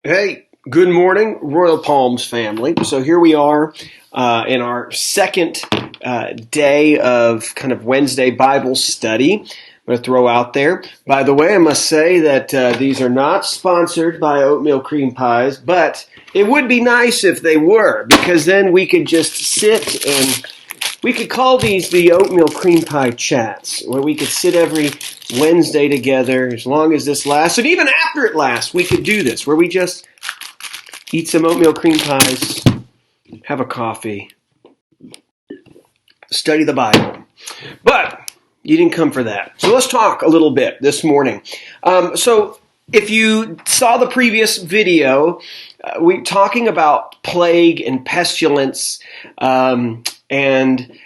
Hey, good morning, Royal Palms family. So here we are in our second day of kind of Wednesday Bible study. I'm going to throw out there. By the way, I must say that these are not sponsored by oatmeal cream pies, but it would be nice if they were, because then we could just sit and we could call these the oatmeal cream pie chats, where we could sit every Wednesday together as long as this lasts. And even after it lasts, we could do this, where we just eat some oatmeal cream pies, have a coffee, study the Bible. But you didn't come for that. So let's talk a little bit this morning. So if you saw the previous video, we're talking about plague and pestilence and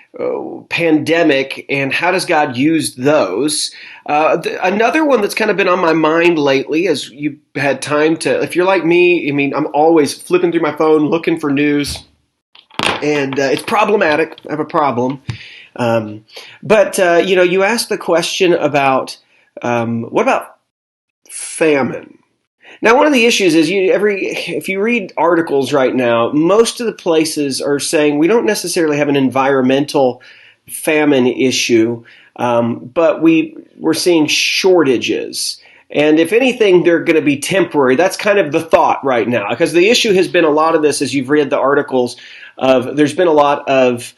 pandemic, and how does God use those? Another one that's kind of been on my mind lately, as you had time to, if you're like me, I mean, I'm always flipping through my phone looking for news, and it's problematic. I have a problem. But you asked the question about what about famine? Now, one of the issues is if you read articles right now, most of the places are saying we don't necessarily have an environmental famine issue, but we're seeing shortages. And if anything, they're going to be temporary. That's kind of the thought right now, because the issue has been a lot of this, as you've read the articles, there's been a lot of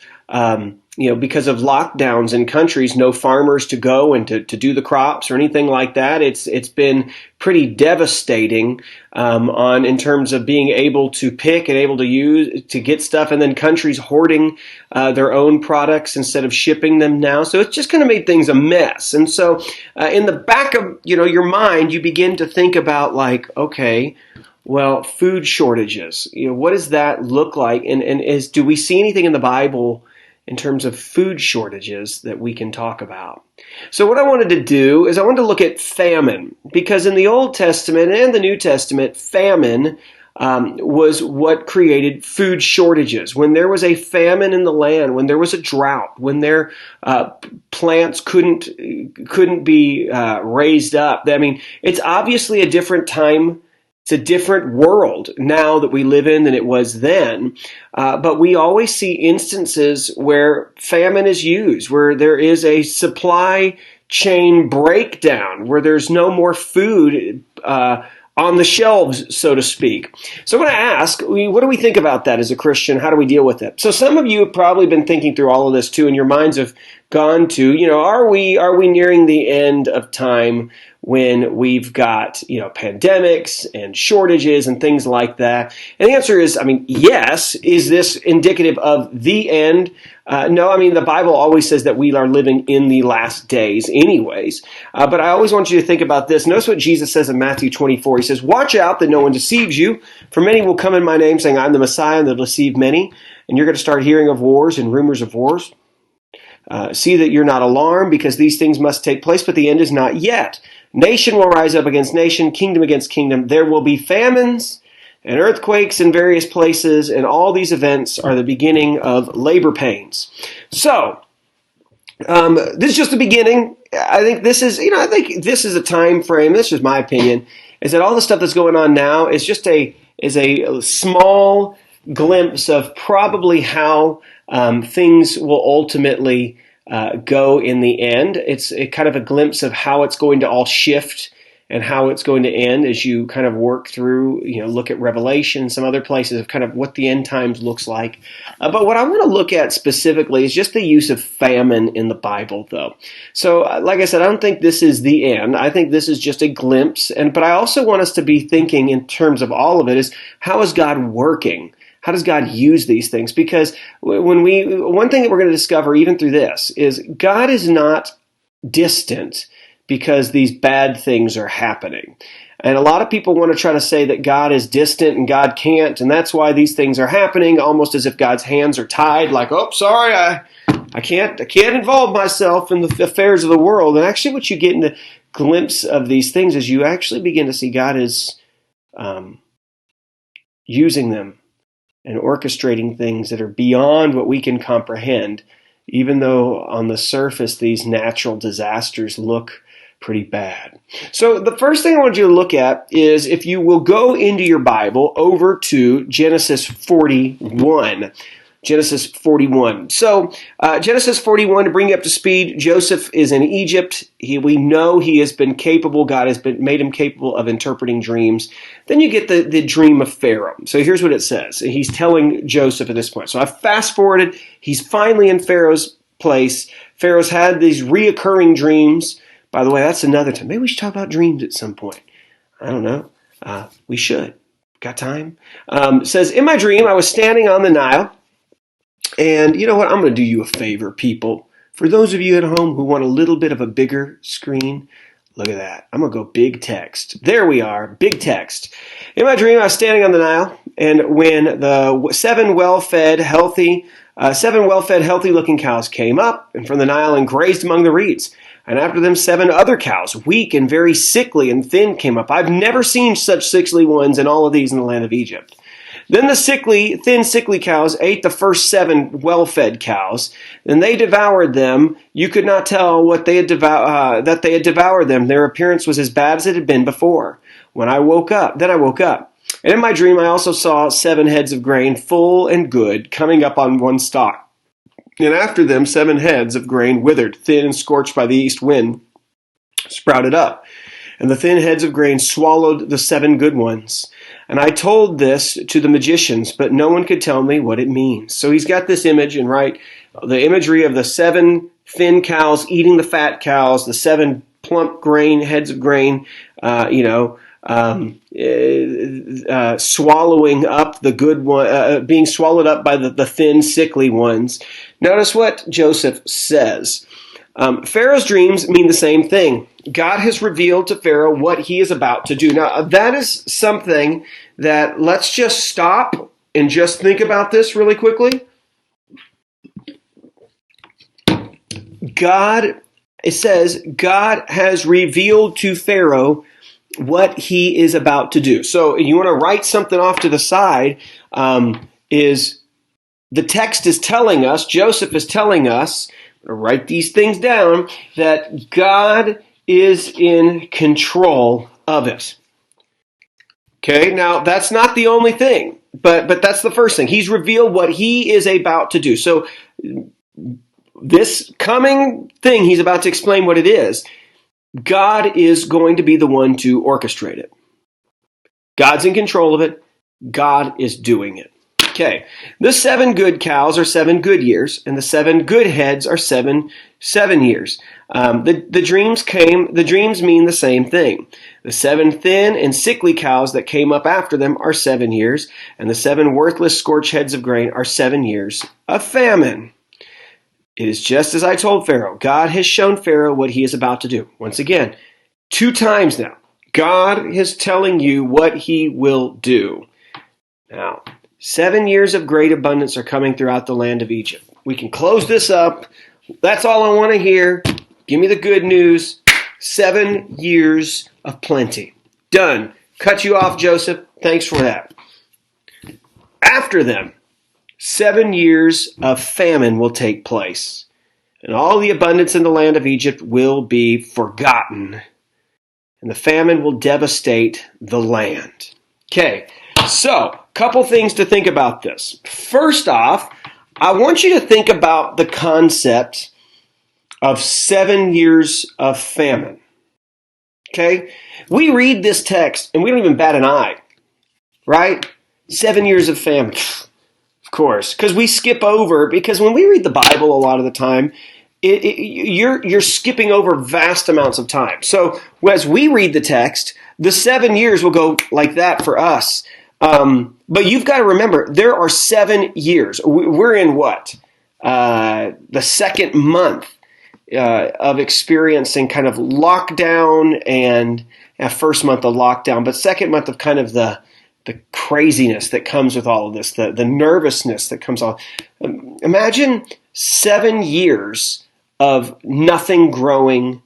because of lockdowns in countries, no farmers to go and to do the crops or anything like that. It's been pretty devastating in terms of being able to pick and able to get stuff, and then countries hoarding their own products instead of shipping them now. So it's just kind of made things a mess. And so in the back of your mind, you begin to think about okay, well, food shortages. What does that look like? And do we see anything in the Bible in terms of food shortages that we can talk about? So what I wanted to do is I wanted to look at famine, because in the Old Testament and the New Testament, famine was what created food shortages. When there was a famine in the land, when there was a drought, when their plants couldn't be raised up. I mean, it's obviously a different time. It's a different world now that we live in than it was then. But we always see instances where famine is used, where there is a supply chain breakdown, where there's no more food on the shelves, so to speak. So I'm going to ask, what do we think about that as a Christian? How do we deal with it? So some of you have probably been thinking through all of this too, and your minds have gone to, are we nearing the end of time when we've got, pandemics and shortages and things like that? And the answer is, yes. Is this indicative of the end? No, the Bible always says that we are living in the last days anyways. But I always want you to think about this. Notice what Jesus says in Matthew 24. He says, "Watch out that no one deceives you, for many will come in my name saying, I'm the Messiah, and they'll deceive many. And you're going to start hearing of wars and rumors of wars. See that you're not alarmed, because these things must take place, but the end is not yet. Nation will rise up against nation, kingdom against kingdom. There will be famines and earthquakes in various places, and all these events are the beginning of labor pains." So, this is just the beginning. I think this is a time frame. This is my opinion. Is that all the stuff that's going on now is just a small glimpse of probably how things will ultimately go in the end. It's kind of a glimpse of how it's going to all shift and how it's going to end as you kind of work through, look at Revelation and some other places of kind of what the end times looks like. But what I want to look at specifically is just the use of famine in the Bible, though. So, like I said, I don't think this is the end. I think this is just a glimpse. But I also want us to be thinking in terms of all of it is, how is God working? How does God use these things? Because one thing that we're going to discover even through this is God is not distant because these bad things are happening. And a lot of people want to try to say that God is distant and God can't, and that's why these things are happening, almost as if God's hands are tied, like, oh, sorry, I can't involve myself in the affairs of the world. And actually what you get in the glimpse of these things is you actually begin to see God is using them and orchestrating things that are beyond what we can comprehend, even though on the surface these natural disasters look pretty bad. So the first thing I want you to look at is, if you will go into your Bible over to Genesis 41. Genesis 41. So Genesis 41, to bring you up to speed, Joseph is in Egypt. We know he has been capable. God has made him capable of interpreting dreams. Then you get the dream of Pharaoh. So here's what it says. He's telling Joseph at this point. So I fast forwarded. He's finally in Pharaoh's place. Pharaoh's had these reoccurring dreams. By the way, that's another time. Maybe we should talk about dreams at some point. I don't know. We should. Got time? It says, in my dream, I was standing on the Nile. And you know what? I'm going to do you a favor, people. For those of you at home who want a little bit of a bigger screen, look at that. I'm going to go big text. There we are, big text. In my dream, I was standing on the Nile, and when the seven well-fed, healthy-looking cows came up and from the Nile and grazed among the reeds. And after them, 7 other cows, weak and very sickly and thin, came up. I've never seen such sickly ones in all of these in the land of Egypt. Then the thin, sickly cows ate the first 7 well-fed cows. Then they devoured them. You could not tell that they had devoured them. Their appearance was as bad as it had been before. Then I woke up. And in my dream, I also saw 7 heads of grain, full and good, coming up on one stalk. And after them, 7 heads of grain, withered, thin, and scorched by the east wind, sprouted up. And the thin heads of grain swallowed the 7 good ones. And I told this to the magicians, but no one could tell me what it means. So he's got this image, and the imagery of the 7 thin cows eating the fat cows, the 7 plump heads of grain, swallowing up the good one, being swallowed up by the thin, sickly ones. Notice what Joseph says. Pharaoh's dreams mean the same thing. God has revealed to Pharaoh what he is about to do. Now, that is something that, let's just stop and just think about this really quickly. It says, God has revealed to Pharaoh what he is about to do. So you want to write something off to the side, is the text is telling us, Joseph is telling us, write these things down, that God is in control of it. Okay, now that's not the only thing, but that's the first thing. He's revealed what he is about to do. So this coming thing, he's about to explain what it is. God is going to be the one to orchestrate it. God's in control of it. God is doing it. Okay, the 7 good cows are 7 good years, and the 7 good heads are 7 years. The dreams mean the same thing. The 7 thin and sickly cows that came up after them are 7 years, and the 7 worthless scorched heads of grain are 7 years of famine. It is just as I told Pharaoh. God has shown Pharaoh what he is about to do. Once again, 2 times now, God is telling you what he will do. Now, 7 years of great abundance are coming throughout the land of Egypt. We can close this up. That's all I want to hear. Give me the good news. 7 years of plenty. Done. Cut you off, Joseph. Thanks for that. After them, 7 years of famine will take place, and all the abundance in the land of Egypt will be forgotten, and the famine will devastate the land. Okay, so couple things to think about this. First off, I want you to think about the concept of 7 years of famine. Okay? We read this text and we don't even bat an eye, right? 7 years of famine. Of course, because we skip over, because when we read the Bible a lot of the time, you're skipping over vast amounts of time. So as we read the text, the 7 years will go like that for us. But you've got to remember, there are 7 years. We're in what? The second month of experiencing kind of lockdown, and first month of lockdown, but second month of kind of the craziness that comes with all of this, the nervousness that comes on. Imagine 7 years of nothing growing,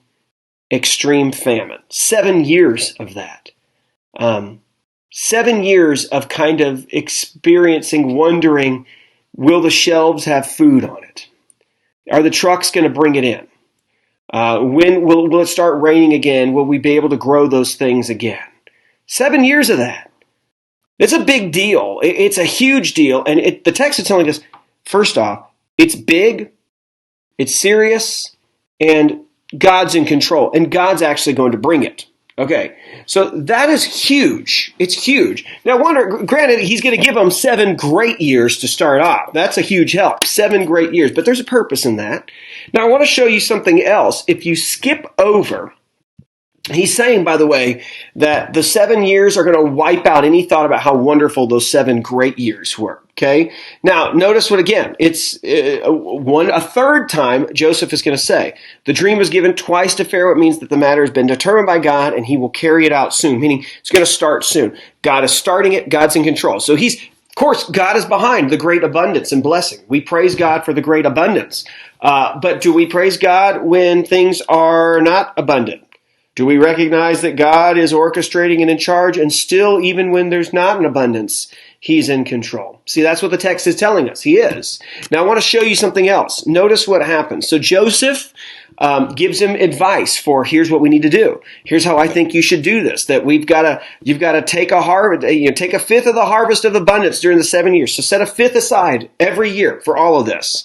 extreme famine. 7 years of that. 7 years of kind of experiencing, wondering, will the shelves have food on it? Are the trucks going to bring it in? When will it start raining again? Will we be able to grow those things again? 7 years of that. It's a big deal. It's a huge deal. And the text is telling us, first off, it's big, it's serious, and God's in control. And God's actually going to bring it. Okay, so that is huge. It's huge. Now, granted, he's going to give them 7 great years to start off. That's a huge help. 7 great years. But there's a purpose in that. Now, I want to show you something else. If you skip over, he's saying, by the way, that the 7 years are going to wipe out any thought about how wonderful those 7 great years were. Okay. Now, notice what again? It's a third time Joseph is going to say the dream was given twice to Pharaoh. It means that the matter has been determined by God, and He will carry it out soon. Meaning it's going to start soon. God is starting it. God's in control. So of course, God is behind the great abundance and blessing. We praise God for the great abundance. But do we praise God when things are not abundant? Do we recognize that God is orchestrating and in charge, and still, even when there's not an abundance, He's in control? See, that's what the text is telling us. He is. Now, I want to show you something else. Notice what happens. So Joseph gives him advice for here's what we need to do. Here's how I think you should do this. That you've got to take a harvest, take a fifth of the harvest of abundance during the 7 years. So set a fifth aside every year for all of this.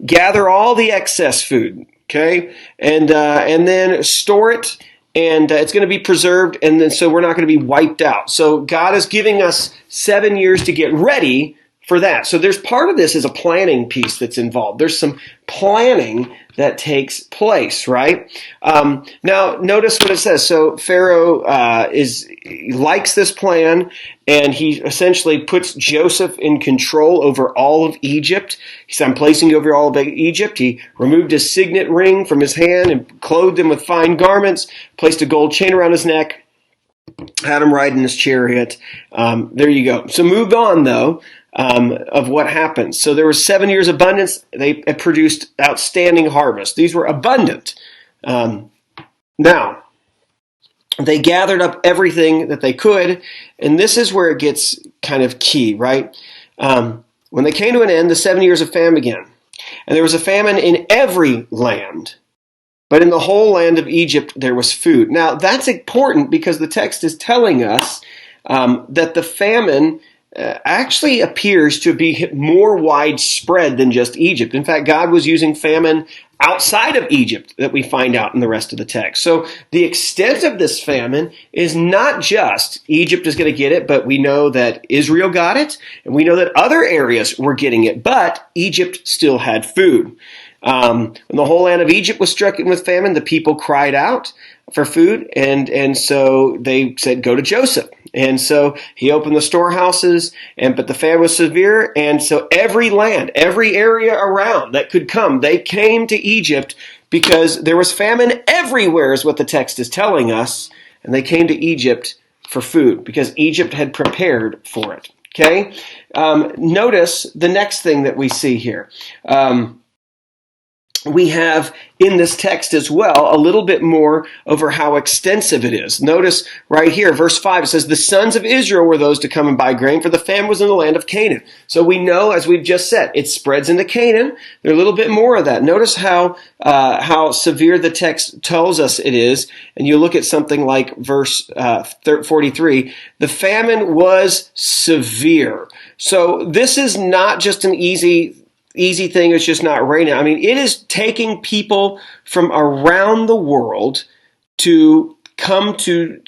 Gather all the excess food. Okay, and then store it, and it's going to be preserved, and then so we're not going to be wiped out. So God is giving us 7 years to get ready for that. So there's part of this is a planning piece that's involved. There's some planning that takes place, right? Now, notice what it says. So Pharaoh likes this plan, and he essentially puts Joseph in control over all of Egypt. He said, I'm placing you over all of Egypt. He removed his signet ring from his hand and clothed him with fine garments, placed a gold chain around his neck, had him ride in his chariot. There you go. So moved on, though. Of what happens. So there was 7 years abundance. They produced outstanding harvest. These were abundant. Now, they gathered up everything that they could, and this is where it gets kind of key, right? When they came to an end, the 7 years of famine began. And there was a famine in every land. But in the whole land of Egypt, there was food. Now, that's important because the text is telling us that the famine actually appears to be more widespread than just Egypt. In fact, God was using famine outside of Egypt that we find out in the rest of the text. So the extent of this famine is not just Egypt is going to get it, but we know that Israel got it, and we know that other areas were getting it, but Egypt still had food. When the whole land of Egypt was stricken with famine, the people cried out for food, and so they said, go to Joseph. And so he opened the storehouses, but the famine was severe, and so every land, every area around that could come, they came to Egypt because there was famine everywhere is what the text is telling us, and they came to Egypt for food because Egypt had prepared for it. Okay? Notice the next thing that we see here. We have in this text as well a little bit more over how extensive it is. Notice right here, verse 5, it says, the sons of Israel were those to come and buy grain, for the famine was in the land of Canaan. So we know, as we've just said, it spreads into Canaan. There's a little bit more of that. Notice how severe the text tells us it is. And you look at something like verse 43, the famine was severe. So this is not just an easy thing. It's just not raining. I mean, it is taking people from around the world to come to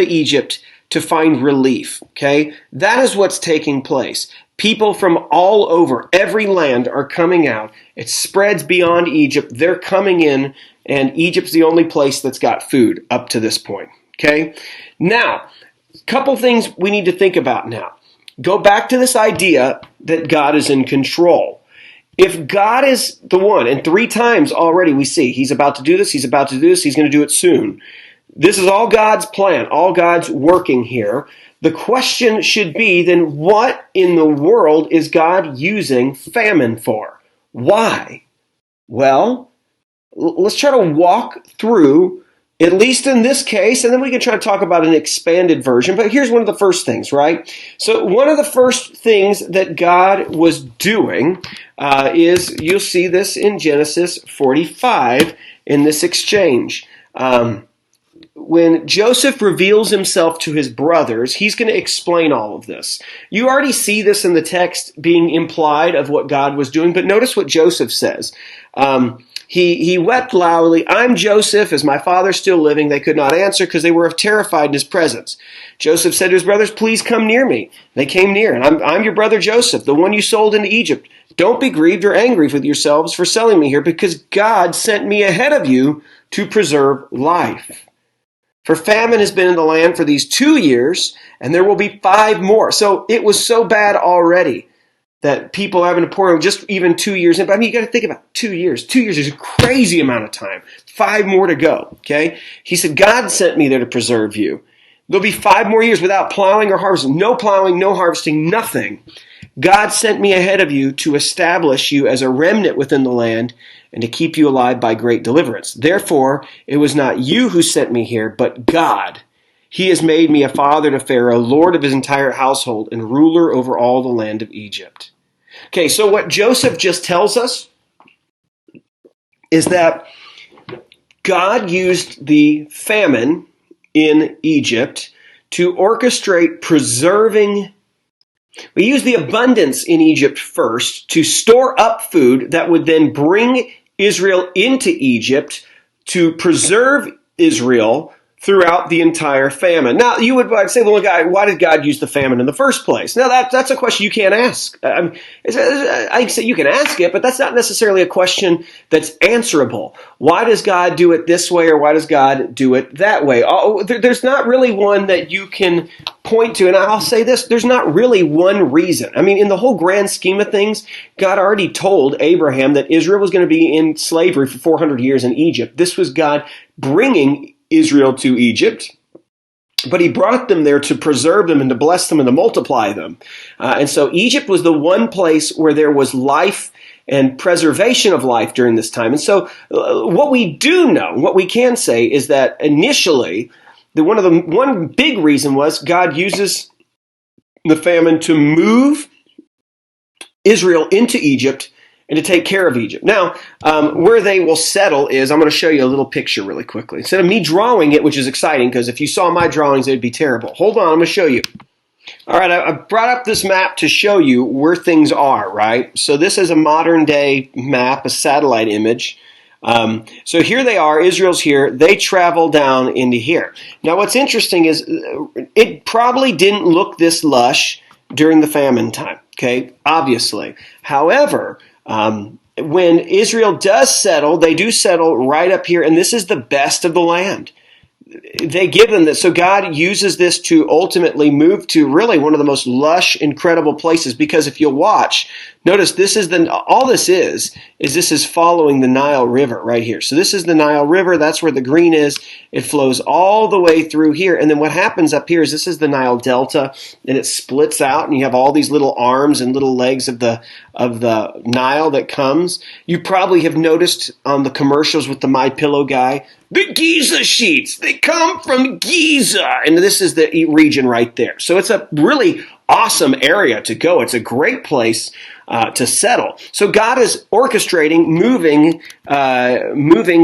Egypt to find relief. Okay, that is what's taking place. People from all over, every land are coming out. It spreads beyond Egypt. They're coming in, and Egypt's the only place that's got food up to this point. Okay, now, a couple things we need to think about now. Go back to this idea that God is in control. If God is the one, and 3 times already we see he's about to do this, he's about to do this, he's going to do it soon. This is all God's plan, all God's working here. The question should be then, what in the world is God using famine for? Why? Well, let's try to walk through, at least in this case, and then we can try to talk about an expanded version. But here's one of the first things, right? So one of the first things that God was doing is, you'll see this in Genesis 45, in this exchange. When Joseph reveals himself to his brothers, he's going to explain all of this. You already see this in the text being implied of what God was doing, but notice what Joseph says. He wept loudly, "I'm Joseph, is my father still living?" They could not answer because they were terrified in his presence. Joseph said to his brothers, "Please come near me." They came near, and I'm your brother Joseph, the one you sold into Egypt. Don't be grieved or angry with yourselves for selling me here, because God sent me ahead of you to preserve life. For famine has been in the land for these 2 years, and there will be 5 more. So it was so bad already that people are having to pour just even 2 years in. But I mean, you got to think about 2 years. 2 years is a crazy amount of time. 5 more to go, okay? He said, God sent me there to preserve you. There'll be 5 more years without plowing or harvesting. No plowing, no harvesting, nothing. God sent me ahead of you to establish you as a remnant within the land and to keep you alive by great deliverance. Therefore, it was not you who sent me here, but God. He has made me a father to Pharaoh, lord of his entire household, and ruler over all the land of Egypt. Okay, so what Joseph just tells us is that God used the famine in Egypt to orchestrate preserving. We used the abundance in Egypt first to store up food that would then bring Israel into Egypt to preserve Israel throughout the entire famine. Now, you would say, well, why did God use the famine in the first place? Now, that's a question you can't ask. I say you can ask it, but that's not necessarily a question that's answerable. Why does God do it this way, or why does God do it that way? There's not really one that you can point to, and I'll say this, there's not really one reason. I mean, in the whole grand scheme of things, God already told Abraham that Israel was going to be in slavery for 400 years in Egypt. This was God bringing Israel to Egypt, but he brought them there to preserve them and to bless them and to multiply them. And so Egypt was the one place where there was life and preservation of life during this time. And so what we do know, what we can say, is that initially, one big reason was God uses the famine to move Israel into Egypt and to take care of Egypt. Now, where they will settle is, I'm going to show you a little picture really quickly. Instead of me drawing it, which is exciting, because if you saw my drawings, it'd be terrible. Hold on, I'm going to show you. All right, I brought up this map to show you where things are, right? So this is a modern day map, a satellite image. So here they are, Israel's here, they travel down into here. Now what's interesting is it probably didn't look this lush during the famine time, okay, obviously. However, when Israel does settle, they do settle right up here, and this is the best of the land. They give them this. So God uses this to ultimately move to really one of the most lush, incredible places. Because if you'll watch, notice this is all this is this is following the Nile River right here. So this is the Nile River. That's where the green is. It flows all the way through here. And then what happens up here is this is the Nile Delta, and it splits out, and you have all these little arms and little legs of the Nile that comes. You probably have noticed on the commercials with the My Pillow guy, the Giza sheets, they come from Giza. And this is the region right there. So it's a really awesome area to go. It's a great place to settle. So God is orchestrating moving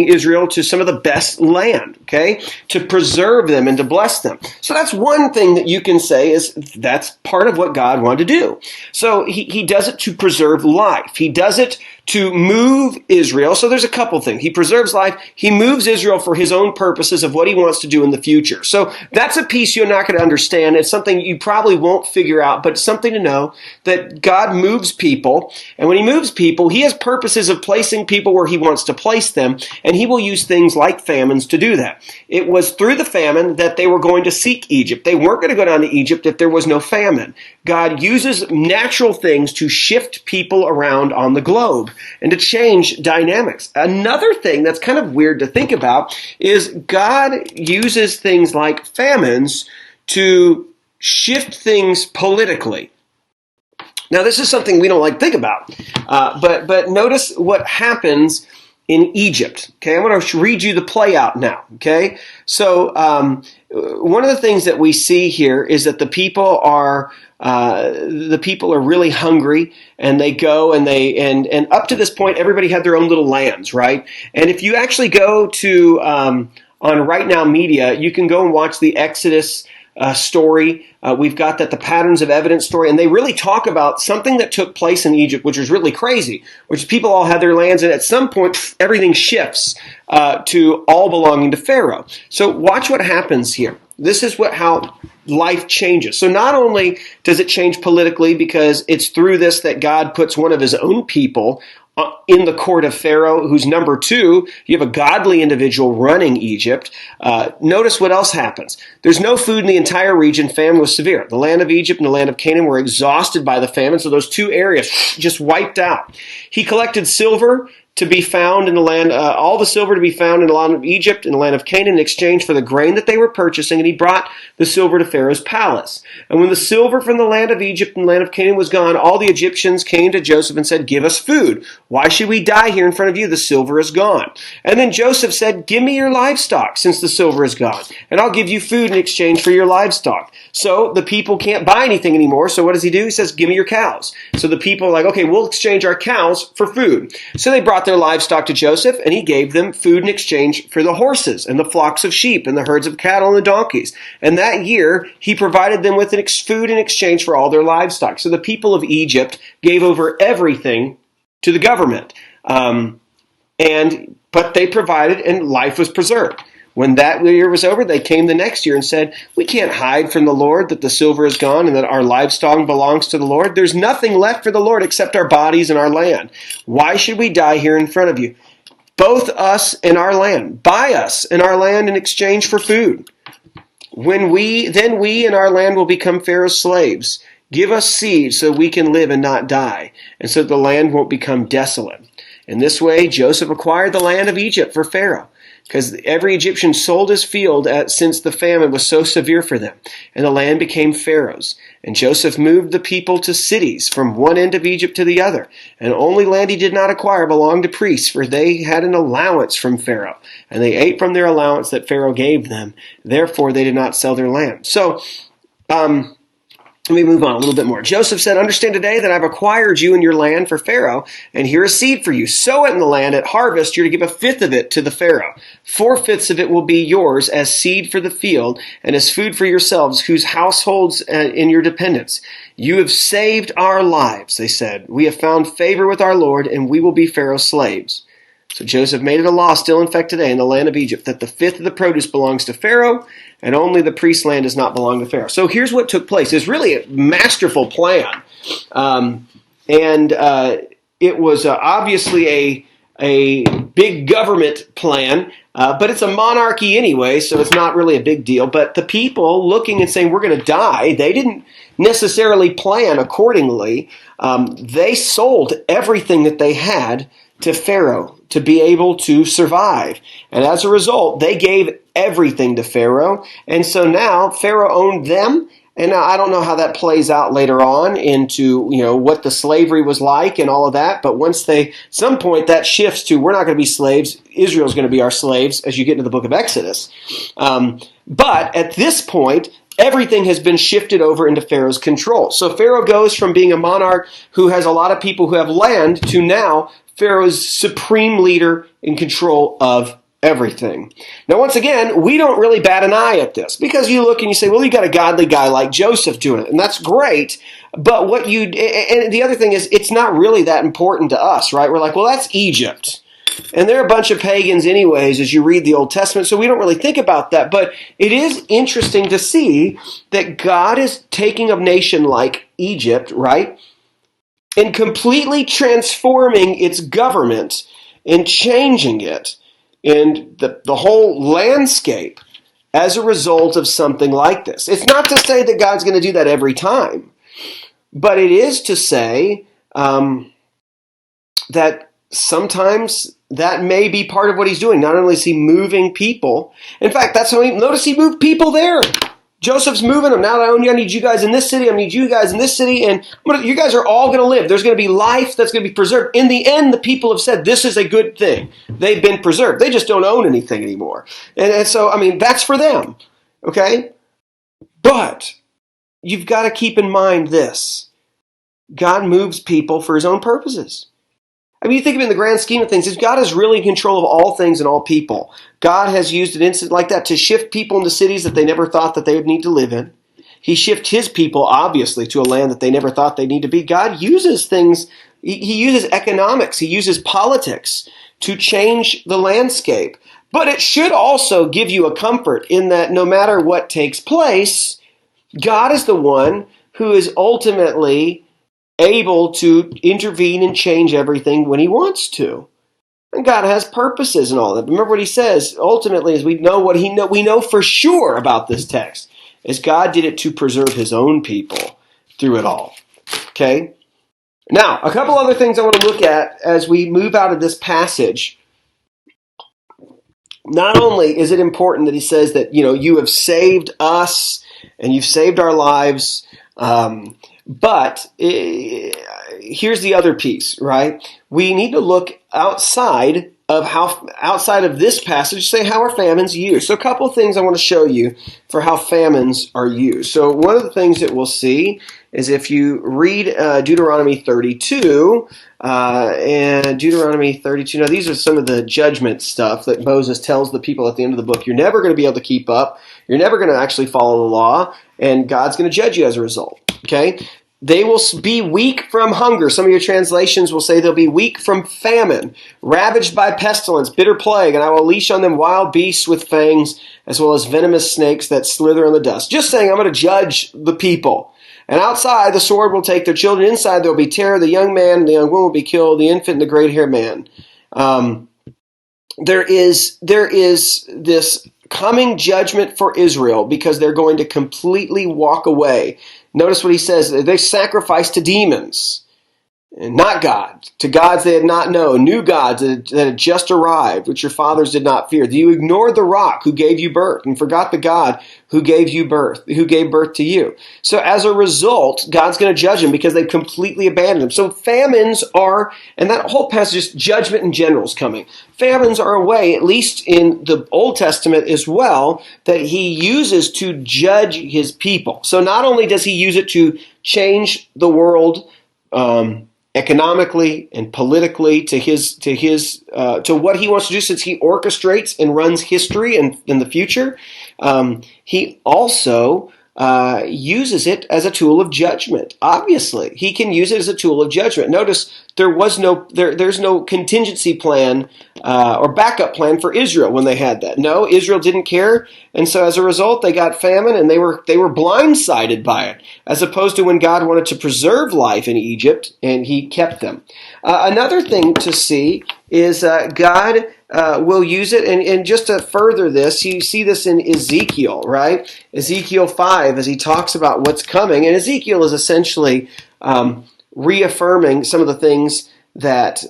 Israel to some of the best land, okay, to preserve them and to bless them. So that's one thing that you can say is that's part of what God wanted to do. So he does it to preserve life. He does it to move Israel. So there's a couple things. He preserves life. He moves Israel for his own purposes of what he wants to do in the future. So that's a piece you're not going to understand. It's something you probably won't figure out, but it's something to know that God moves people. And when he moves people, he has purposes of placing people where he wants to place them. And he will use things like famines to do that. It was through the famine that they were going to seek Egypt. They weren't going to go down to Egypt if there was no famine. God uses natural things to shift people around on the globe and to change dynamics. Another thing that's kind of weird to think about is God uses things like famines to shift things politically. Now, this is something we don't like to think about, but notice what happens in Egypt. Okay, I'm going to read you the play out now. Okay, so one of the things that we see here is that the people are really hungry, and they go and up to this point, everybody had their own little lands, right? And if you actually go to on Right Now Media, you can go and watch the Exodus story. We've got the patterns of evidence story, and they really talk about something that took place in Egypt, which was really crazy, which people all had their lands, and at some point everything shifts to all belonging to Pharaoh. So watch what happens here. This is how life changes. So not only does it change politically, because it's through this that God puts one of his own people in the court of Pharaoh, who's number two. You have a godly individual running Egypt. Notice what else happens. There's no food in the entire region. Famine was severe. The land of Egypt and the land of Canaan were exhausted by the famine, so those two areas just wiped out. He collected silver to be found in the land, all the silver to be found in the land of Egypt and the land of Canaan in exchange for the grain that they were purchasing, and he brought the silver to Pharaoh's palace. And when the silver from the land of Egypt and the land of Canaan was gone, all the Egyptians came to Joseph and said, "Give us food. Why should we die here in front of you? The silver is gone." And then Joseph said, "Give me your livestock, since the silver is gone, and I'll give you food in exchange for your livestock." So the people can't buy anything anymore, so what does he do? He says, "Give me your cows." So the people are like, "Okay, we'll exchange our cows for food." So they brought their livestock to Joseph, and he gave them food in exchange for the horses and the flocks of sheep and the herds of cattle and the donkeys. And that year, he provided them with food in exchange for all their livestock. So the people of Egypt gave over everything to the government. But they provided, and life was preserved. When that year was over, they came the next year and said, "We can't hide from the Lord that the silver is gone and that our livestock belongs to the Lord. There's nothing left for the Lord except our bodies and our land. Why should we die here in front of you? Both us and our land. Buy us and our land in exchange for food. Then we and our land will become Pharaoh's slaves. Give us seed so we can live and not die, and so the land won't become desolate." In this way, Joseph acquired the land of Egypt for Pharaoh, because every Egyptian sold his field since the famine was so severe for them, and the land became Pharaoh's. And Joseph moved the people to cities from one end of Egypt to the other, and only land he did not acquire belonged to priests, for they had an allowance from Pharaoh, and they ate from their allowance that Pharaoh gave them. Therefore, they did not sell their land. So, let me move on a little bit more. Joseph said, "Understand today that I've acquired you and your land for Pharaoh, and here is seed for you. Sow it in the land. At harvest, you're to give a fifth of it to the Pharaoh. 4/5 of it will be yours as seed for the field and as food for yourselves, whose households in your dependents. You have saved our lives," they said. "We have found favor with our Lord, and we will be Pharaoh's slaves." So Joseph made it a law still in effect today in the land of Egypt that the fifth of the produce belongs to Pharaoh, and only the priest's land does not belong to Pharaoh. So here's what took place. It's really a masterful plan. It was obviously a big government plan, but it's a monarchy anyway, so it's not really a big deal. But the people looking and saying, "We're going to die," they didn't necessarily plan accordingly. They sold everything that they had to Pharaoh to be able to survive. And as a result, they gave everything to Pharaoh. And so now Pharaoh owned them. And I don't know how that plays out later on into, what the slavery was like and all of that. But some point that shifts to, we're not going to be slaves. Israel's going to be our slaves as you get into the book of Exodus. But at this point, everything has been shifted over into Pharaoh's control. So Pharaoh goes from being a monarch who has a lot of people who have land to now Pharaoh's supreme leader in control of everything. Now, once again, we don't really bat an eye at this, because you look and you say, well, you got a godly guy like Joseph doing it, and that's great. But and the other thing is, it's not really that important to us, right? We're like, well, that's Egypt. And they're a bunch of pagans anyways, as you read the Old Testament, so we don't really think about that. But it is interesting to see that God is taking a nation like Egypt, right, and completely transforming its government and changing it and the whole landscape as a result of something like this. It's not to say that God's going to do that every time, but it is to say that sometimes that may be part of what he's doing. Not only is he moving people, in fact, notice he moved people there. Joseph's moving them. Now I need you guys in this city. I need you guys in this city. And you guys are all going to live. There's going to be life that's going to be preserved. In the end, the people have said this is a good thing. They've been preserved. They just don't own anything anymore. And so, that's for them. Okay? But you've got to keep in mind this. God moves people for his own purposes. You think of it in the grand scheme of things, if God is really in control of all things and all people, God has used an incident like that to shift people into cities that they never thought that they would need to live in. He shifted his people, obviously, to a land that they never thought they'd need to be. God uses things, he uses economics, he uses politics to change the landscape. But it should also give you a comfort in that no matter what takes place, God is the one who is ultimately able to intervene and change everything when he wants to. And God has purposes and all that. Remember what he says, ultimately, is we know for sure about this text, is God did it to preserve his own people through it all. Okay? Now, a couple other things I want to look at as we move out of this passage. Not only is it important that he says that, you have saved us and you've saved our lives, but here's the other piece, right? We need to look outside of this passage, say how are famines used. So a couple of things I want to show you for how famines are used. So one of the things that we'll see is if you read Deuteronomy 32, and Deuteronomy 32, now these are some of the judgment stuff that Moses tells the people at the end of the book. You're never going to be able to keep up. You're never going to actually follow the law, and God's going to judge you as a result. Okay? They will be weak from hunger. Some of your translations will say they'll be weak from famine, ravaged by pestilence, bitter plague, and I will leash on them wild beasts with fangs, as well as venomous snakes that slither on the dust. Just saying, I'm going to judge the people. And outside, the sword will take their children. Inside, there will be terror. The young man and the young woman will be killed, the infant and the gray-haired man. There is this coming judgment for Israel because they're going to completely walk away. Notice what he says. They sacrifice to demons, and not God, to gods they had not known, new gods that had just arrived, which your fathers did not fear. You ignored the rock who gave you birth and forgot the God who gave birth to you. So as a result, God's going to judge them because they've completely abandoned him. So famines are, and that whole passage is judgment in general is coming. Famines are a way, at least in the Old Testament as well, that he uses to judge his people. So not only does he use it to change the world, economically and politically to what he wants to do, since he orchestrates and runs history and in the future, he also uses it as a tool of judgment. Obviously, he can use it as a tool of judgment. Notice there's no contingency plan or backup plan for Israel when they had that. No, Israel didn't care, and so as a result, they got famine, and they were blindsided by it. As opposed to when God wanted to preserve life in Egypt, and he kept them. Another thing to see is God will use it, and just to further this, you see this in Ezekiel, right? Ezekiel 5, as he talks about what's coming, and Ezekiel is essentially reaffirming some of the things that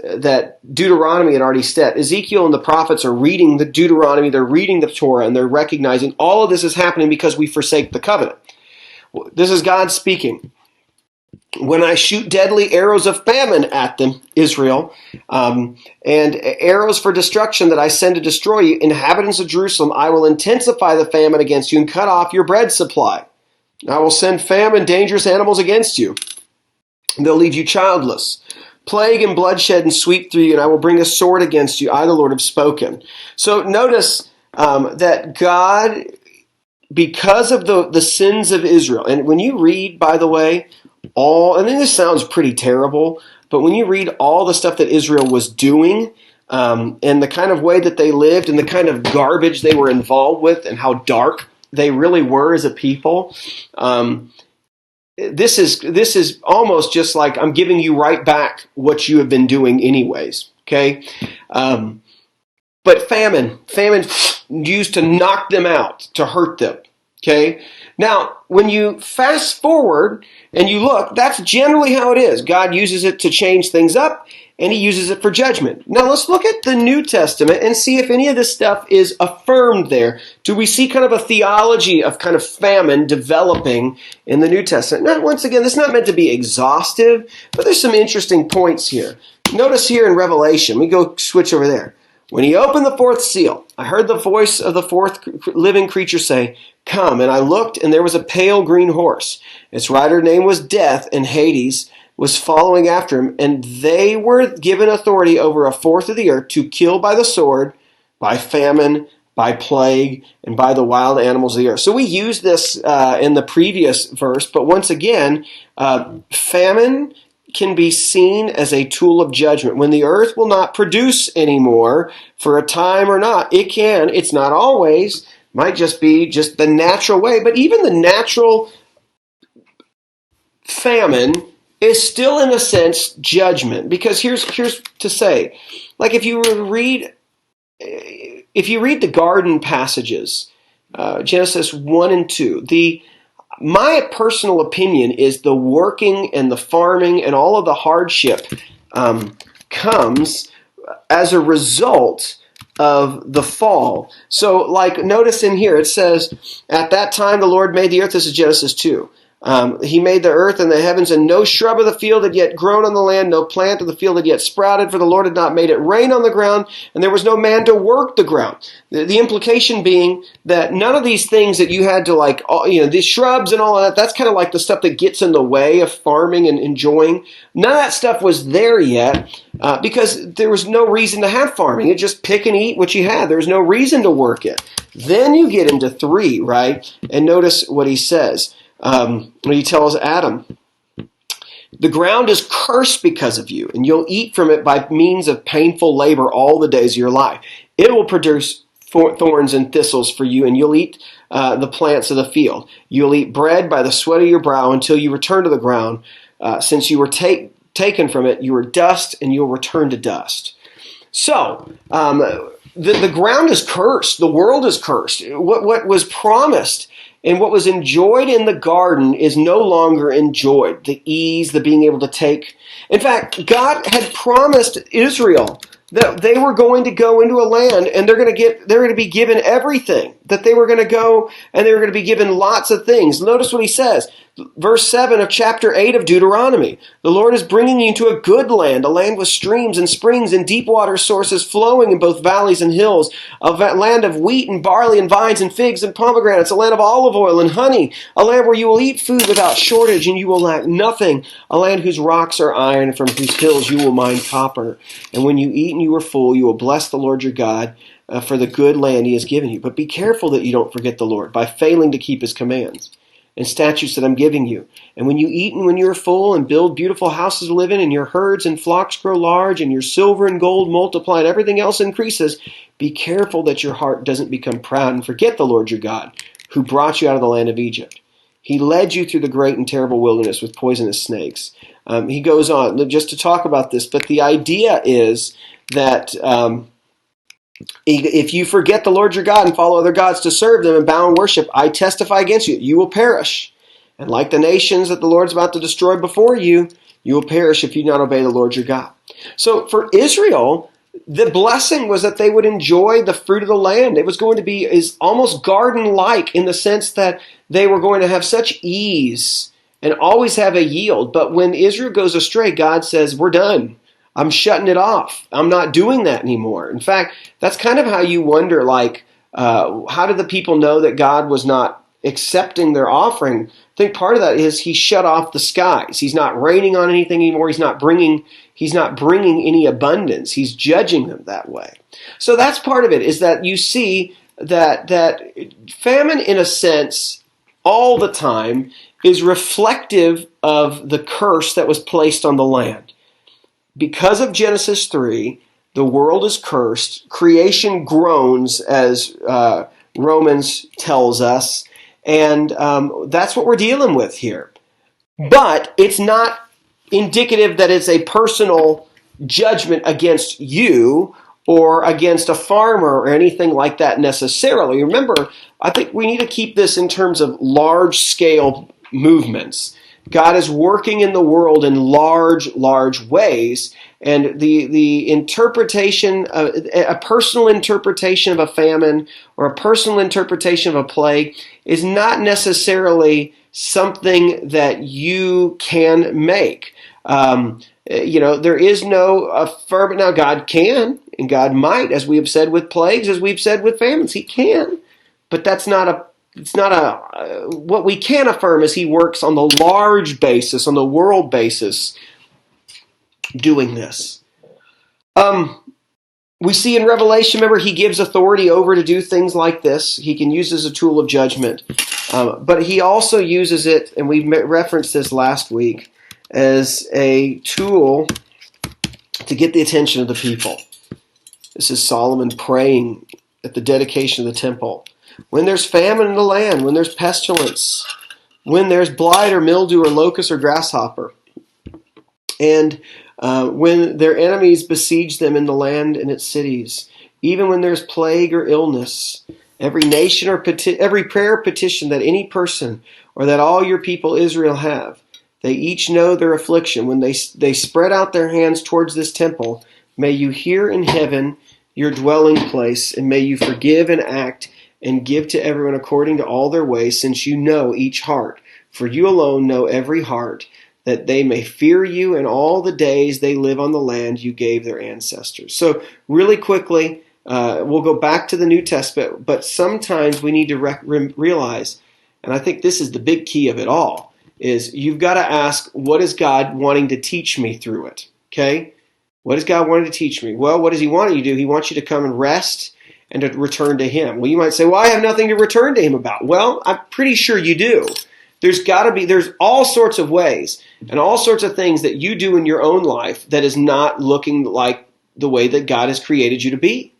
Deuteronomy had already said. Ezekiel and the prophets are reading the Deuteronomy, they're reading the Torah, and they're recognizing all of this is happening because we forsake the covenant. This is God speaking. When I shoot deadly arrows of famine at them, Israel, and arrows for destruction that I send to destroy you, inhabitants of Jerusalem, I will intensify the famine against you and cut off your bread supply. I will send famine, dangerous animals against you. They'll leave you childless. Plague and bloodshed and sweep through you, and I will bring a sword against you. I, the Lord, have spoken. So notice that God, because of the sins of Israel, and when you read, by the way, this sounds pretty terrible, but when you read all the stuff that Israel was doing, and the kind of way that they lived, and the kind of garbage they were involved with, and how dark they really were as a people, this is almost just like I'm giving you right back what you have been doing anyways. Okay, but famine used to knock them out, to hurt them. Okay? Now, when you fast forward and you look, that's generally how it is. God uses it to change things up, and he uses it for judgment. Now, let's look at the New Testament and see if any of this stuff is affirmed there. Do we see kind of a theology of kind of famine developing in the New Testament? Now, once again, this is not meant to be exhaustive, but there's some interesting points here. Notice here in Revelation, we go switch over there. When he opened the fourth seal, I heard the voice of the fourth living creature say, "Come." And I looked, and there was a pale green horse. Its rider's name was Death, and Hades was following after him. And they were given authority over a fourth of the earth to kill by the sword, by famine, by plague, and by the wild animals of the earth. So we used this in the previous verse, but once again, famine can be seen as a tool of judgment. When the earth will not produce anymore for a time or not, it can, it's not always, might just be just the natural way, but even the natural famine is still in a sense judgment, because here's to say, like if you read the garden passages, Genesis 1 and 2, my personal opinion is the working and the farming and all of the hardship comes as a result of the fall. So, like, notice in here, it says, "At that time the Lord made the earth." This is Genesis 2. He made the earth and the heavens, and no shrub of the field had yet grown on the land, no plant of the field had yet sprouted, for the Lord had not made it rain on the ground, and there was no man to work the ground. The implication being that none of these things that you had to these shrubs and all of that, that's kind of like the stuff that gets in the way of farming and enjoying. None of that stuff was there yet because there was no reason to have farming. You just pick and eat what you had. There was no reason to work it. Then you get into 3, right? And notice what he says. When he tells Adam, "The ground is cursed because of you, and you'll eat from it by means of painful labor all the days of your life. It will produce thorns and thistles for you, and you'll eat the plants of the field. You'll eat bread by the sweat of your brow until you return to the ground. Since you were taken from it, you are dust, and you'll return to dust." So, the ground is cursed. The world is cursed. What was promised and what was enjoyed in the garden is no longer enjoyed. The ease, the being able to take. In fact, God had promised Israel that they were going to go into a land and they're going to be given everything. That they were going to go and they were going to be given lots of things. Notice what he says. Verse 7 of chapter 8 of Deuteronomy. "The Lord is bringing you to a good land, a land with streams and springs and deep water sources flowing in both valleys and hills, a land of wheat and barley and vines and figs and pomegranates, a land of olive oil and honey, a land where you will eat food without shortage and you will lack nothing, a land whose rocks are iron and from whose hills you will mine copper. And when you eat and you are full, you will bless the Lord your God for the good land he has given you. But be careful that you don't forget the Lord by failing to keep his commands and statutes that I'm giving you. And when you eat and when you are full and build beautiful houses to live in, and your herds and flocks grow large, and your silver and gold multiply, and everything else increases, be careful that your heart doesn't become proud and forget the Lord your God, who brought you out of the land of Egypt. He led you through the great and terrible wilderness with poisonous snakes." He goes on just to talk about this, but the idea is that if you forget the Lord your God and follow other gods to serve them and bow in worship, I testify against you, you will perish. And like the nations that the Lord's about to destroy before you, you will perish if you not obey the Lord your God. So for Israel, the blessing was that they would enjoy the fruit of the land. It was going to be almost garden-like in the sense that they were going to have such ease and always have a yield. But when Israel goes astray, God says, "We're done. I'm shutting it off. I'm not doing that anymore." In fact, that's kind of how you wonder, how did the people know that God was not accepting their offering? I think part of that is he shut off the skies. He's not raining on anything anymore. He's not bringing any abundance. He's judging them that way. So that's part of it, is that you see that famine, in a sense, all the time is reflective of the curse that was placed on the land. Because of Genesis 3, the world is cursed. Creation groans, as Romans tells us. And that's what we're dealing with here. But it's not indicative that it's a personal judgment against you or against a farmer or anything like that necessarily. Remember, I think we need to keep this in terms of large-scale movements. God is working in the world in large ways, and the interpretation, a personal interpretation of a famine or a personal interpretation of a plague is not necessarily something that you can make. There is no affirmative. Now, God can and God might, as we have said with plagues, as we've said with famines, He can, but that's not a. It's not what we can affirm is He works on the large basis, on the world basis, doing this. We see in Revelation, remember, He gives authority over to do things like this. He can use it as a tool of judgment. But He also uses it, and we referenced this last week, as a tool to get the attention of the people. This is Solomon praying at the dedication of the temple. When there's famine in the land, when there's pestilence, when there's blight or mildew or locust or grasshopper, and when their enemies besiege them in the land and its cities, even when there's plague or illness, every nation or every prayer petition that any person or that all your people Israel have, they each know their affliction. When they spread out their hands towards this temple, may you hear in heaven your dwelling place, and may you forgive and act and give to everyone according to all their ways, since you know each heart. For you alone know every heart, that they may fear you in all the days they live on the land you gave their ancestors. So really quickly, we'll go back to the New Testament, but sometimes we need to realize, and I think this is the big key of it all, is you've got to ask, what is God wanting to teach me through it? Okay? What is God wanting to teach me? Well, what does He want you to do? He wants you to come and rest and to return to Him. Well, you might say, well, I have nothing to return to Him about. Well, I'm pretty sure you do. There's all sorts of ways and all sorts of things that you do in your own life that is not looking like the way that God has created you to be.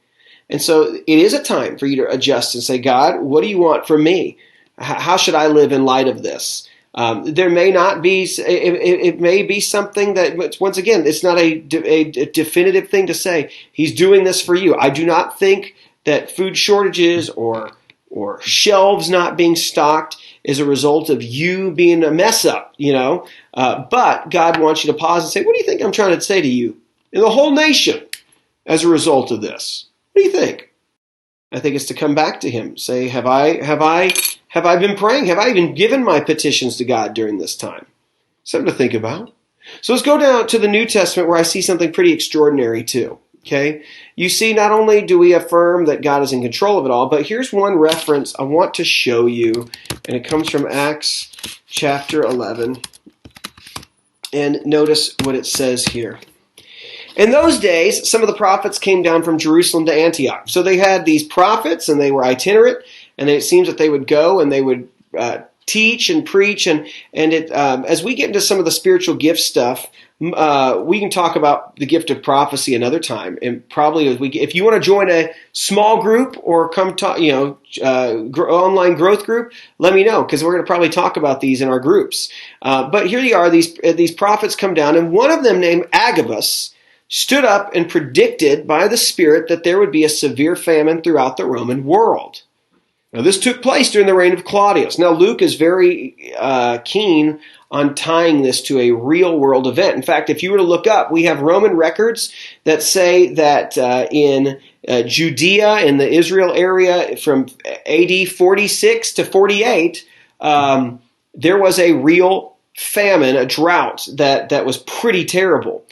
And so it is a time for you to adjust and say, God, what do you want from me? How should I live in light of this? There may not be, it may be something that, once again, it's not a definitive thing to say, He's doing this for you. I do not think that food shortages or shelves not being stocked is a result of you being a mess up, but God wants you to pause and say, what do you think I'm trying to say to you and the whole nation as a result of this? What do you think? I think it's to come back to Him. Say, have I been praying? Have I even given my petitions to God during this time? Something to think about. So let's go down to the New Testament, where I see something pretty extraordinary too. Okay? You see, not only do we affirm that God is in control of it all, but here's one reference I want to show you, and it comes from Acts chapter 11. And notice what it says here. In those days, some of the prophets came down from Jerusalem to Antioch. So they had these prophets, and they were itinerant, and it seems that they would go and they would teach and preach. And as we get into some of the spiritual gift stuff, we can talk about the gift of prophecy another time. And probably if you want to join a small group or come talk, online growth group, let me know, because we're going to probably talk about these in our groups. But here they are; these prophets come down, and one of them, named Agabus, stood up and predicted by the Spirit that there would be a severe famine throughout the Roman world. Now, this took place during the reign of Claudius. Now, Luke is very keen on tying this to a real-world event. In fact, if you were to look up, we have Roman records that say that in Judea, in the Israel area, from AD 46 to 48, there was a real famine, a drought that was pretty terrible.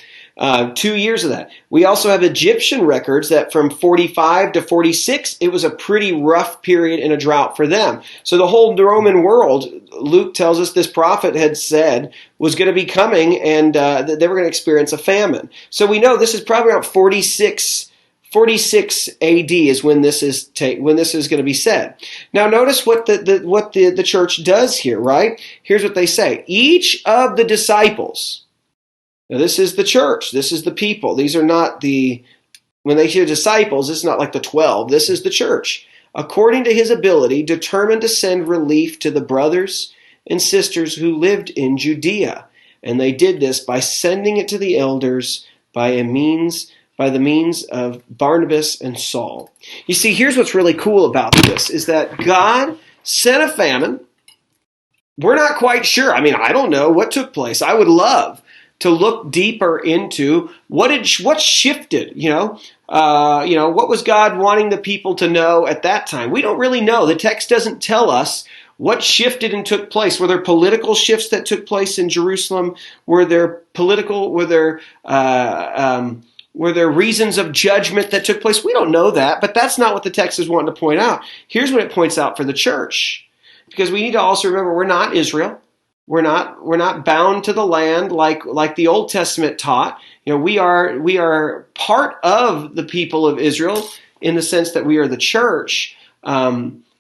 2 years of that. We also have Egyptian records that from 45 to 46, it was a pretty rough period and a drought for them. So the whole Roman world, Luke tells us this prophet had said, was going to be coming, and that they were going to experience a famine. So we know this is probably around 46 AD is when this is going to be said. Now notice what the church does here, right? Here's what they say. Each of the disciples. Now, this is the church. This is the people. These are not when they hear disciples, it's not like the 12. This is the church. According to his ability, determined to send relief to the brothers and sisters who lived in Judea. And they did this by sending it to the elders by by the means of Barnabas and Saul. You see, here's what's really cool about this, is that God sent a famine. We're not quite sure. I mean, I don't know what took place. I would love to look deeper into what shifted, what was God wanting the people to know at that time? We don't really know. The text doesn't tell us what shifted and took place. Were there political shifts that took place in Jerusalem? Were there reasons of judgment that took place? We don't know that, but that's not what the text is wanting to point out. Here's what it points out for the church. Because we need to also remember we're not Israel. We're not bound to the land like the Old Testament taught. We are part of the people of Israel in the sense that we are the church.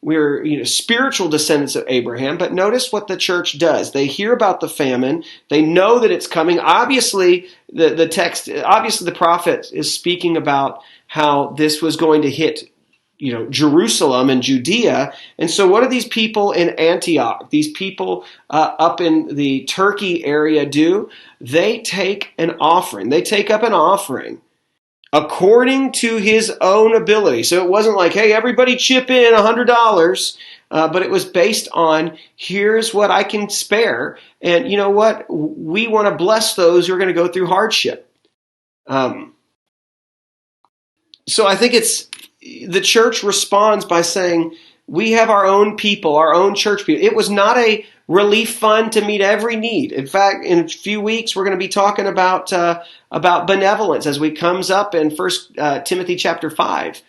We're spiritual descendants of Abraham. But notice what the church does. They hear about the famine. They know that it's coming. Obviously, the prophet is speaking about how this was going to hit Jerusalem and Judea. And so what do these people in Antioch, these people up in the Turkey area do? They take an offering. They take up an offering according to his own ability. So it wasn't like, hey, everybody chip in $100, but it was based on, here's what I can spare. And you know what? We want to bless those who are going to go through hardship. So I think the church responds by saying, we have our own people, our own church people. It was not a relief fund to meet every need. In fact, in a few weeks, we're going to be talking about benevolence as we comes up in 1 Timothy chapter 5.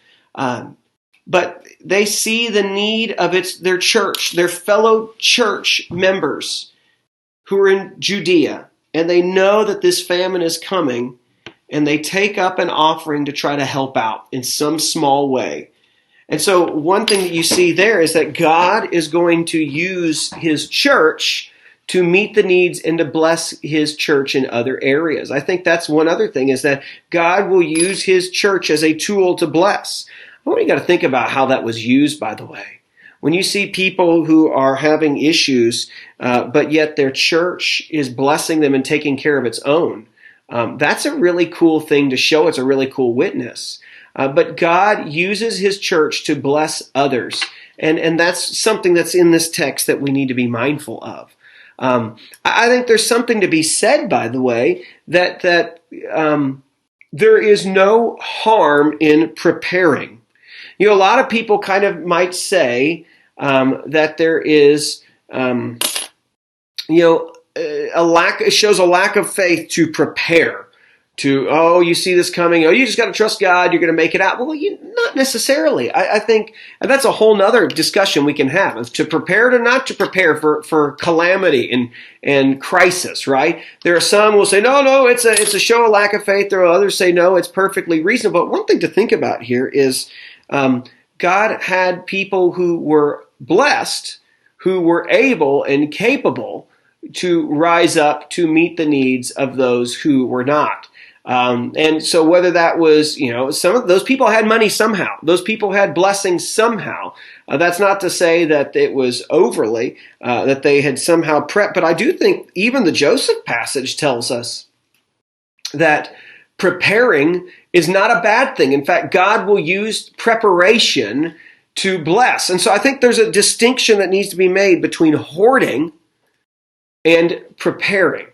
But they see the need of their church, their fellow church members who are in Judea, and they know that this famine is coming, and they take up an offering to try to help out in some small way. And so one thing that you see there is that God is going to use his church to meet the needs and to bless his church in other areas. I think that's one other thing, is that God will use his church as a tool to bless. I want you got to think about how that was used, by the way. When you see people who are having issues, but yet their church is blessing them and taking care of its own, that's a really cool thing to show. It's a really cool witness. But God uses his church to bless others. And that's something that's in this text that we need to be mindful of. I think there's something to be said, by the way, that there is no harm in preparing. A lot of people kind of might say that there is, it shows a lack of faith to prepare. You see this coming. You just got to trust God. You're going to make it out. Well, not necessarily. I think, and that's a whole nother discussion we can have, of to prepare to not to prepare for calamity and crisis, right? There are some who will say, no, it's a show of lack of faith. There are others say, no, it's perfectly reasonable. But one thing to think about here is God had people who were blessed, who were able and capable to rise up to meet the needs of those who were not. And so whether that was, some of those people had money somehow, those people had blessings somehow. That's not to say that it was overly, that they had somehow prepped. But I do think even the Joseph passage tells us that preparing is not a bad thing. In fact, God will use preparation to bless. And so I think there's a distinction that needs to be made between hoarding and preparing.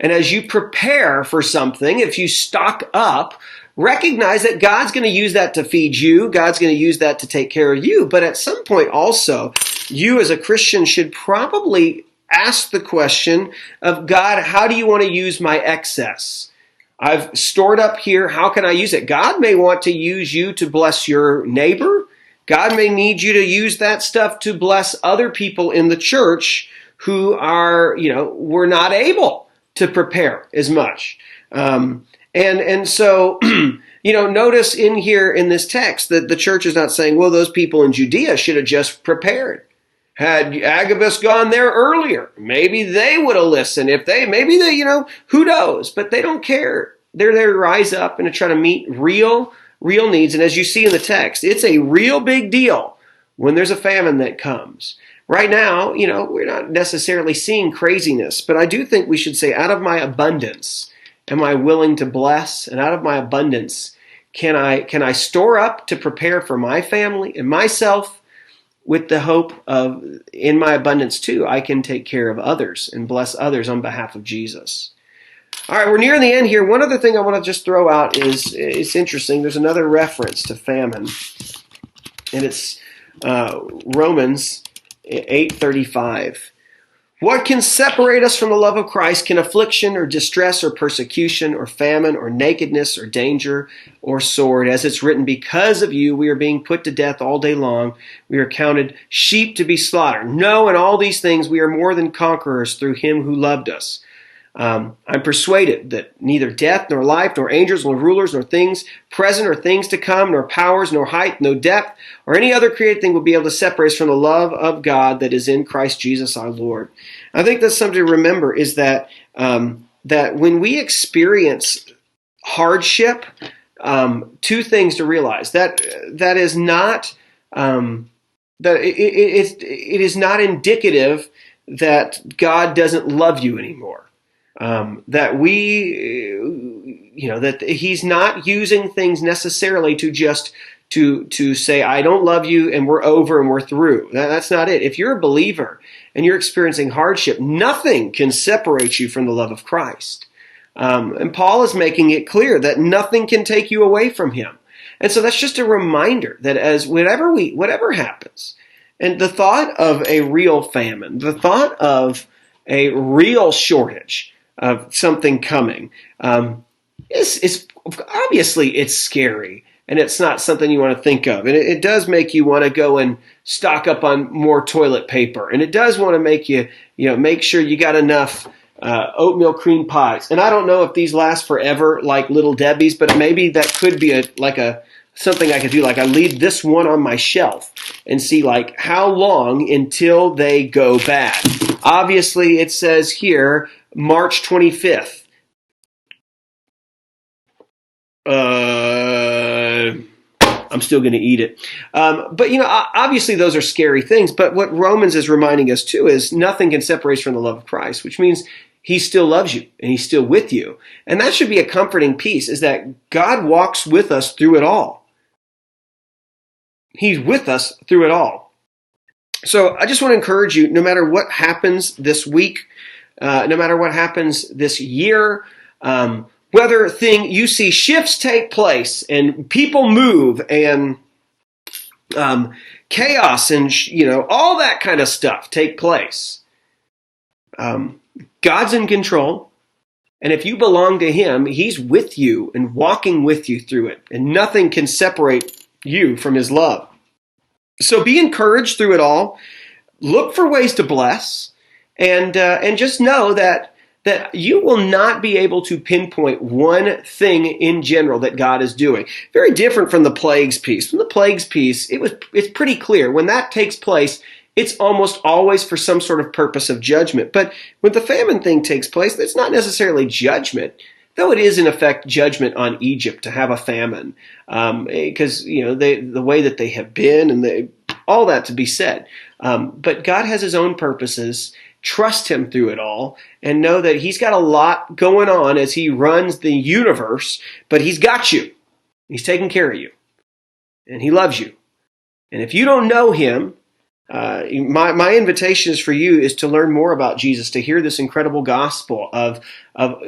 And as you prepare for something, if you stock up, recognize that God's going to use that to feed you. God's going to use that to take care of you. But at some point also, you as a Christian should probably ask the question of, God, how do you want to use my excess? I've stored up here. How can I use it? God may want to use you to bless your neighbor. God may need you to use that stuff to bless other people in the church who are, were not able to prepare as much. And so, notice in here in this text that the church is not saying, well, those people in Judea should have just prepared. Had Agabus gone there earlier, maybe they would have listened. Who knows? But they don't care. They're there to rise up and to try to meet real needs. And as you see in the text, it's a real big deal when there's a famine that comes. Right now, we're not necessarily seeing craziness, but I do think we should say, out of my abundance, am I willing to bless? And out of my abundance, can I store up to prepare for my family and myself, with the hope of, in my abundance too, I can take care of others and bless others on behalf of Jesus. All right, we're nearing the end here. One other thing I want to just throw out is, it's interesting. There's another reference to famine, and it's Romans 8:35. What can separate us from the love of Christ? Can affliction or distress or persecution or famine or nakedness or danger or sword? As it's written, because of you we are being put to death all day long. We are counted sheep to be slaughtered. No, in all these things we are more than conquerors through him who loved us. I'm persuaded that neither death, nor life, nor angels, nor rulers, nor things present, or things to come, nor powers, nor height, no depth, or any other created thing will be able to separate us from the love of God that is in Christ Jesus our Lord. I think that's something to remember, is that that when we experience hardship, two things to realize: that is not it is not indicative that God doesn't love you anymore. That he's not using things necessarily to just to say, I don't love you and we're over and we're through. That's not it. If you're a believer and you're experiencing hardship, nothing can separate you from the love of Christ. And Paul is making it clear that nothing can take you away from him. And so that's just a reminder that as whatever happens, and the thought of a real famine, the thought of a real shortage of something coming, is obviously it's scary, and it's not something you want to think of. And it does make you want to go and stock up on more toilet paper, and it does want to make you make sure you got enough oatmeal cream pies. And I don't know if these last forever like Little Debbie's, but maybe that could be something I could do. Like I leave this one on my shelf and see like how long until they go bad. Obviously, it says here March 25th. I'm still going to eat it. But obviously those are scary things. But what Romans is reminding us too is nothing can separate us from the love of Christ, which means he still loves you and he's still with you. And that should be a comforting piece, is that God walks with us through it all. He's with us through it all. So I just want to encourage you, no matter what happens this week, no matter what happens this year, whether you see shifts take place and people move and chaos and all that kind of stuff take place, God's in control. And if you belong to him, he's with you and walking with you through it. And nothing can separate you from his love. So be encouraged through it all. Look for ways to bless. And just know that you will not be able to pinpoint one thing in general that God is doing. Very different from the plagues piece. From the plagues piece, it's pretty clear. When that takes place, it's almost always for some sort of purpose of judgment. But when the famine thing takes place, it's not necessarily judgment, though it is in effect judgment on Egypt to have a famine, because the way that they have been and all that to be said. But God has his own purposes. Trust him through it all and know that he's got a lot going on as he runs the universe, but he's got you. He's taking care of you and he loves you. And if you don't know him, my invitation is for you is to learn more about Jesus, to hear this incredible gospel of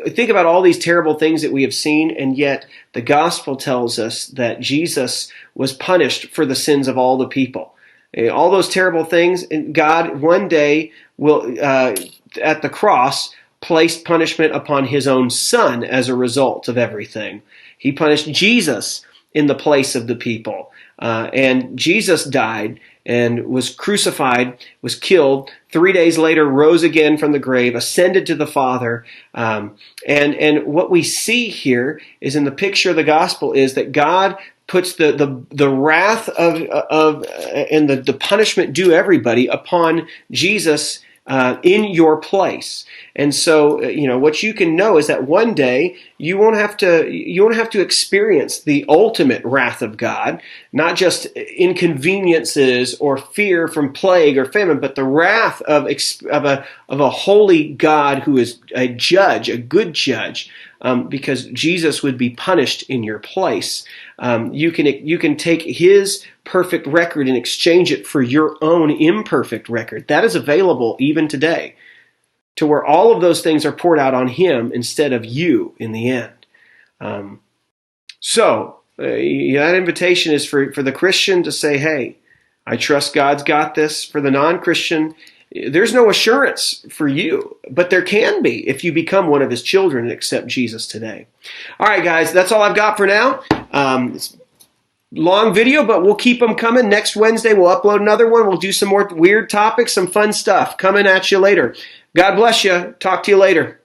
think about all these terrible things that we have seen, and yet the gospel tells us that Jesus was punished for the sins of all the people. All those terrible things, and God one day will, at the cross, place punishment upon his own son as a result of everything. He punished Jesus in the place of the people. And Jesus died and was crucified, was killed, 3 days later rose again from the grave, ascended to the Father. And what we see here is in the picture of the gospel is that God puts the wrath of and the punishment due everybody upon Jesus in your place. And so, what you can know is that one day you won't have to experience the ultimate wrath of God, not just inconveniences or fear from plague or famine, but the wrath of a holy God who is a judge, a good judge, because Jesus would be punished in your place. You can take his perfect record and exchange it for your own imperfect record. That is available even today, to where all of those things are poured out on him instead of you in the end. That invitation is for the Christian to say, hey, I trust God's got this. For the non-Christian, there's no assurance for you, but there can be if you become one of his children and accept Jesus today. All right, guys, that's all I've got for now. It's long video, but we'll keep them coming. Next Wednesday, we'll upload another one. We'll do some more weird topics, some fun stuff coming at you later. God bless you. Talk to you later.